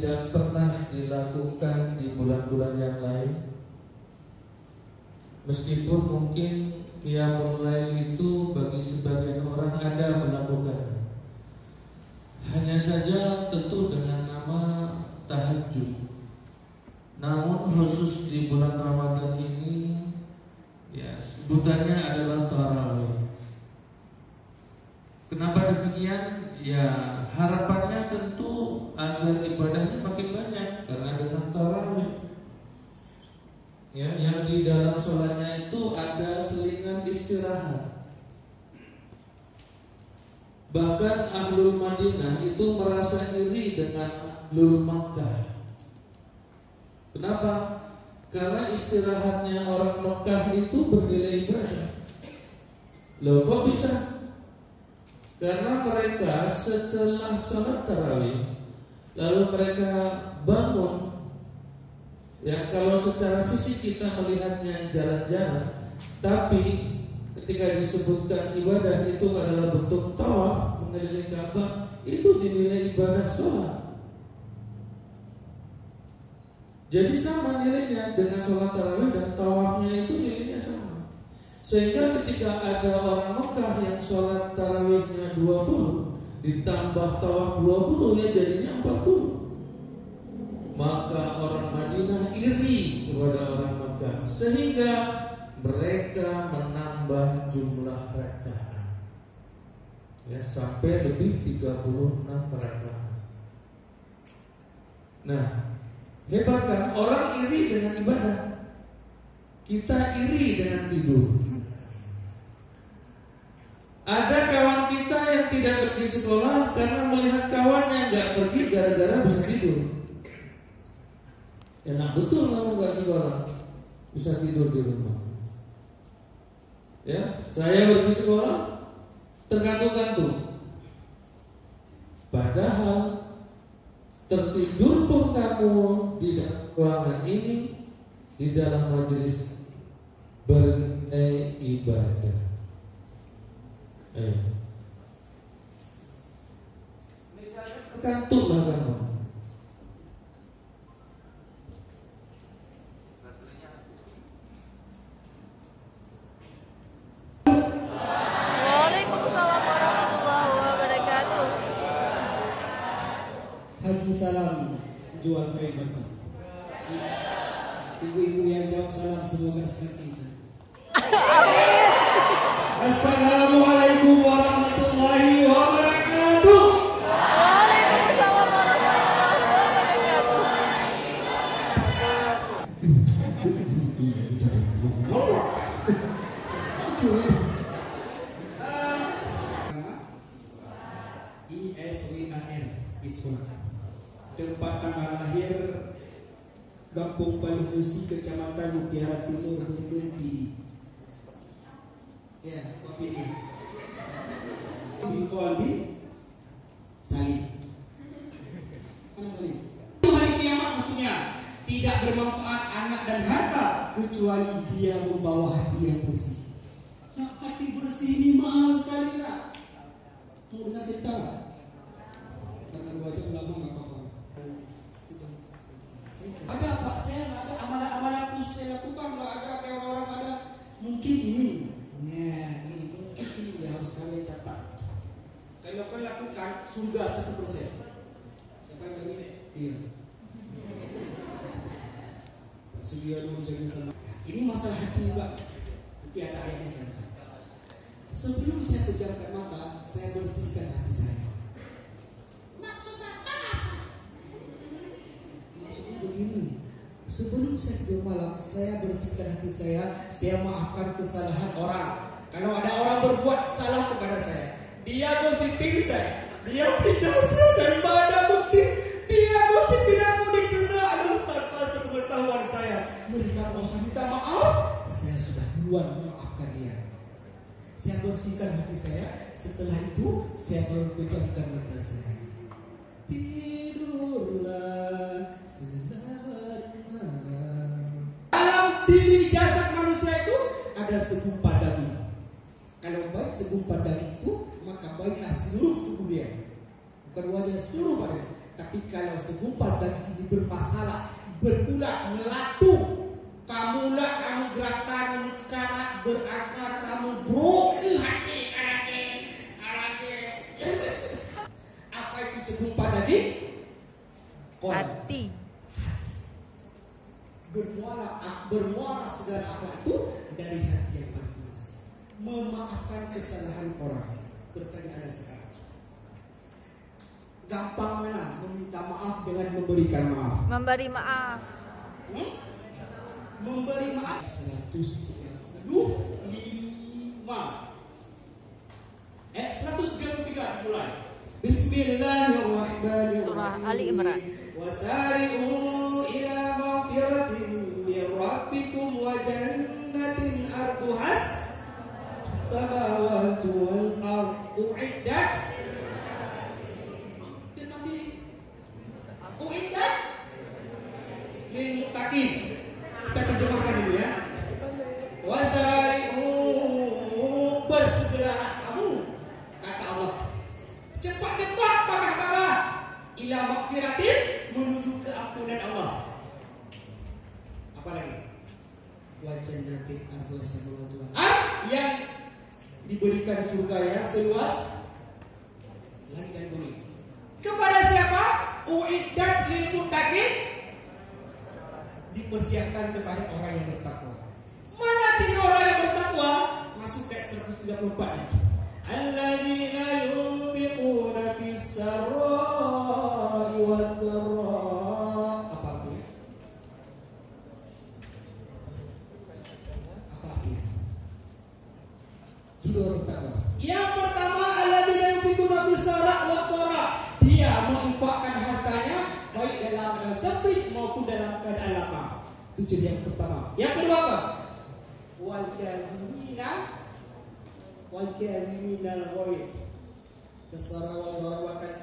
tidak pernah dilakukan di bulan-bulan yang lain. Meskipun mungkin qiyamul lail itu bagi sebagian orang ada melakukan, hanya saja tentu dengan nama tahajud. Namun khusus di bulan Ramadan ini, ya sebutannya adalah tarawih. Kenapa demikian? Ya harapannya tentu agar ibadahnya makin banyak, karena dengan tarawih, ya, yang di dalam sholatnya itu ada selingan istirahat. Bahkan Ahlul Madinah itu merasa iri dengan Ahlul Makkah. Kenapa? Karena istirahatnya orang Makkah itu bernilai ibadah. Loh kok bisa? Karena mereka setelah sholat tarawih, lalu mereka bangun. Ya, kalau secara fisik kita melihatnya jalan-jalan, tapi ketika disebutkan ibadah itu adalah bentuk tawaf mengelilingi Ka'bah, itu dinilai ibadah sholat. Jadi sama nilainya dengan sholat tarawih, dan tawafnya itu nilainya sama. Sehingga ketika ada orang Mekah yang sholat tarawihnya 20 ditambah tawaf 20, ya jadinya 40. Maka orang Madinah iri kepada orang Mekah, sehingga mereka menambah jumlah rakaat, ya, sampai lebih 36 rakaat. Nah, hebat kan? Orang iri dengan ibadah, kita iri dengan tidur. Ada kawan kita yang tidak pergi sekolah karena melihat kawan yang gak pergi gara-gara bisa tidur. Ya nah betul, kamu gak sekolah bisa tidur di rumah. Ya, saya pergi sekolah tergantung-gantung. Padahal tertidur pun kamu di dalam ruangan ini, di dalam majelis beribadah. Misalnya tergantuklah kamu. Waalaikumsalam warahmatullahi wabarakatuh. Haji salam jual kain batu. Ibu-ibu yang jawab salam semoga seperti itu. Assalamualaikum warahmatullahi wabarakatuh. Waalaikumsalam warahmatullahi wabarakatuh. ISWAR ISWA, tempat tanggal lahir Kampung Paluhusi, Kecamatan Mutiara Timur, Bandung, PD. Ya, kopi ini. Kolbi Salim. Mana Salim? Hari kiamat maksudnya tidak bermanfaat anak dan harta kecuali dia membawa hati yang bersih. Nah, hati bersih ini mahal sekali, nak. Mau dengar cerita? Karena 2 jam lama nggak apa-apa. Ada Pak, saya nggak ada amalan-amalan khusus saya lakukan, nggak ada kayak orang-orang ada. Mungkin ini, ya ini mungkin ini ya harus kalian catat. Kalau kalian lakukan surga 1%. Siapa yang tadi? Iya. Pak Sugiono jadi sama. Ini masalah hati juga. Nanti ada ayatnya saja. Sebelum saya pejamkan mata, saya bersihkan hati saya. Maksudnya begini, sebelum saya tidur malam, saya bersihkan hati saya maafkan kesalahan orang. Kalau ada orang berbuat salah kepada saya, dia gosipin saya, dia fitnah saya tanpa ada bukti, dia gosipin aku dikena adalah tanpa sepengetahuan saya. Mereka mau minta maaf, saya sudah duluan memaafkan dia. Saya bersihkan hati saya, setelah itu saya baru pejamkan mata saya. Tidurlah selamat malam. Dalam diri jasad manusia itu ada segumpal daging. Kalau baik segumpal daging itu, maka baiklah seluruh tubuh dia. Bukan wajah, seluruh badan. Tapi kalau segumpal daging ini bermasalah, berulat, melatu, kamu gerak tangan, kanak berakar, kamu hati, apa itu segumpal daging? Hati. Bermuara segala akhlak itu dari hati yang paling tulus. Memaafkan kesalahan orang. Pertanyaan sekarang, gampang mana meminta maaf dengan memberikan maaf? Memberi maaf. Memberi maaf 135 133 mulai. Bismillahirrahmanirrahim. Surah Ali Imran. Wasari'u ila maghfiratin min rabbikum wa jannatin arduhas samawati wal ardu uiddat. Tetapi uiddat lil muttaqin. Kita terjemahkan dulu ya. Wasari'u, bersegeralah kamu, kata Allah. Cepat-cepat pakah-pakah ila maghfiratin, menuju keampunan Allah. Apa lagi? Wa jannatin arduha samawati wal ardh, yang diberikan surga yang seluas langit dan bumi. Kepada siapa? Uiddat lil muttaqin, dipersiapkan kepada orang yang bertakwa. Mana ciri orang yang bertakwa? Masuk ke 134 lagi. Alladzina yunfiquna fis sarra'i wad dharra. Apa artinya? Apa artinya? Ciri orang bertakwa. Yang pertama, alladzina yunfiquna fis sarra'i wad dharra. Dia menginfakkan hartanya baik dalam keadaan sempit maupun dalam keadaan lapang. Itu ciri yang pertama. Yang kedua apa? Wal kadhimina al-ghaidh.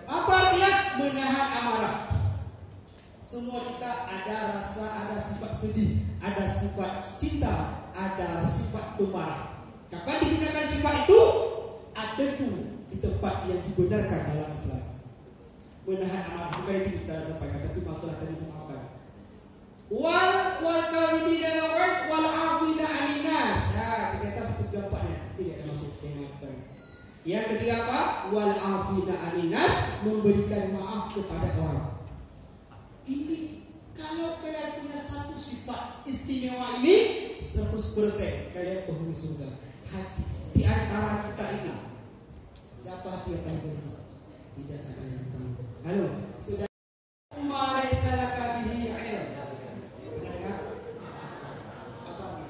Apa artinya? Menahan amarah. Semua kita ada rasa, ada sifat sedih, ada sifat cinta, ada sifat pemarah. Kapan digunakan sifat itu? Ada tuh di tempat yang dibenarkan dalam Islam. Menahan amarah, bukan itu kita sampaikan, tapi masalah tadi memaafkan. Wal kadhibina al-ghaidh wal 'afina 'anil nas. Ternyata seperti gampangnya tidak ada masuk pemaafkan. Yang ketiga apa? Wal 'afina 'anil nas, memberikan maaf kepada orang. Ini kalau kalian punya satu sifat istimewa ini, 100% kalian penghuni surga. Hati di antara kita ini, siapa hati yang paling bersih? Tidak ada yang tahu. Halo, sudah mulai salah kabihi ilm. Benar? Apa?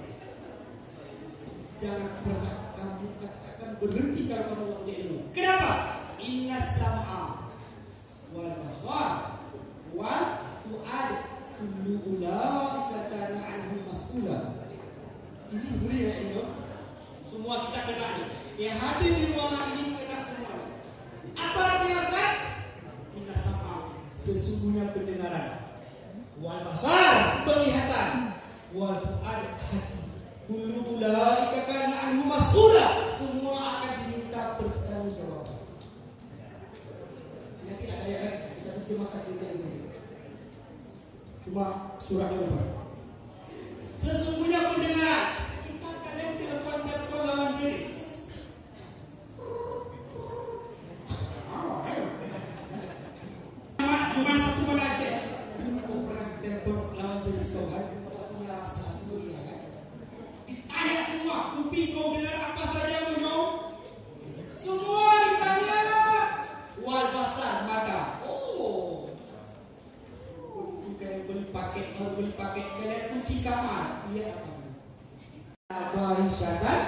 Jangan pernah kamu katakan berhenti kalau kamu punya ilmu. Kenapa? Inna sam'a wal basar wal fu'ad kullu ulaika kana anhu mas'ula. Ini beri ya ini. Semua kita kena ini. Ya hadir di ruangan ini kena semua. Apa artinya Ustaz? Inna sam'a, sesungguhnya pendengaran, wal basar, penglihatan, wal fu'ad, hati, kullu ulaika kana anhu mas'ula, semua akan diminta pertanggungjawaban. Nanti ada ayat kita terjemahkan ini. Cuma suratnya lupa. Sesungguhnya pendengaran, kita kadang telepon lawan jenis. Bukan satu mana aja. Dulu kau pernah telepon lawan jenis kau kan? Kau punya rasa mulia kan? Ditanya semua, kuping kau dengar apa saja mau? Semua ditanya. Wal basar, mata. Oh, kalian beli paket, kalian kunci kamar. Iya apa? Abahisyatan.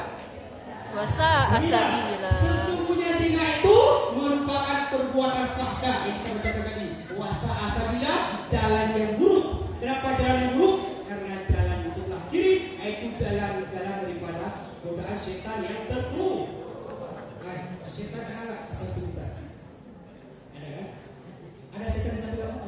Wasa asabila. Sesungguhnya zina itu merupakan perbuatan fahsyah yang kita bacakan tadi. Wasa asabila, jalan yang buruk. Kenapa jalan yang buruk? Karena jalan di sebelah kiri itu jalan daripada godaan syaitan yang terpuruk. Syaitan ada satu kita. Ada kan? Ada syaitan di samping kamu,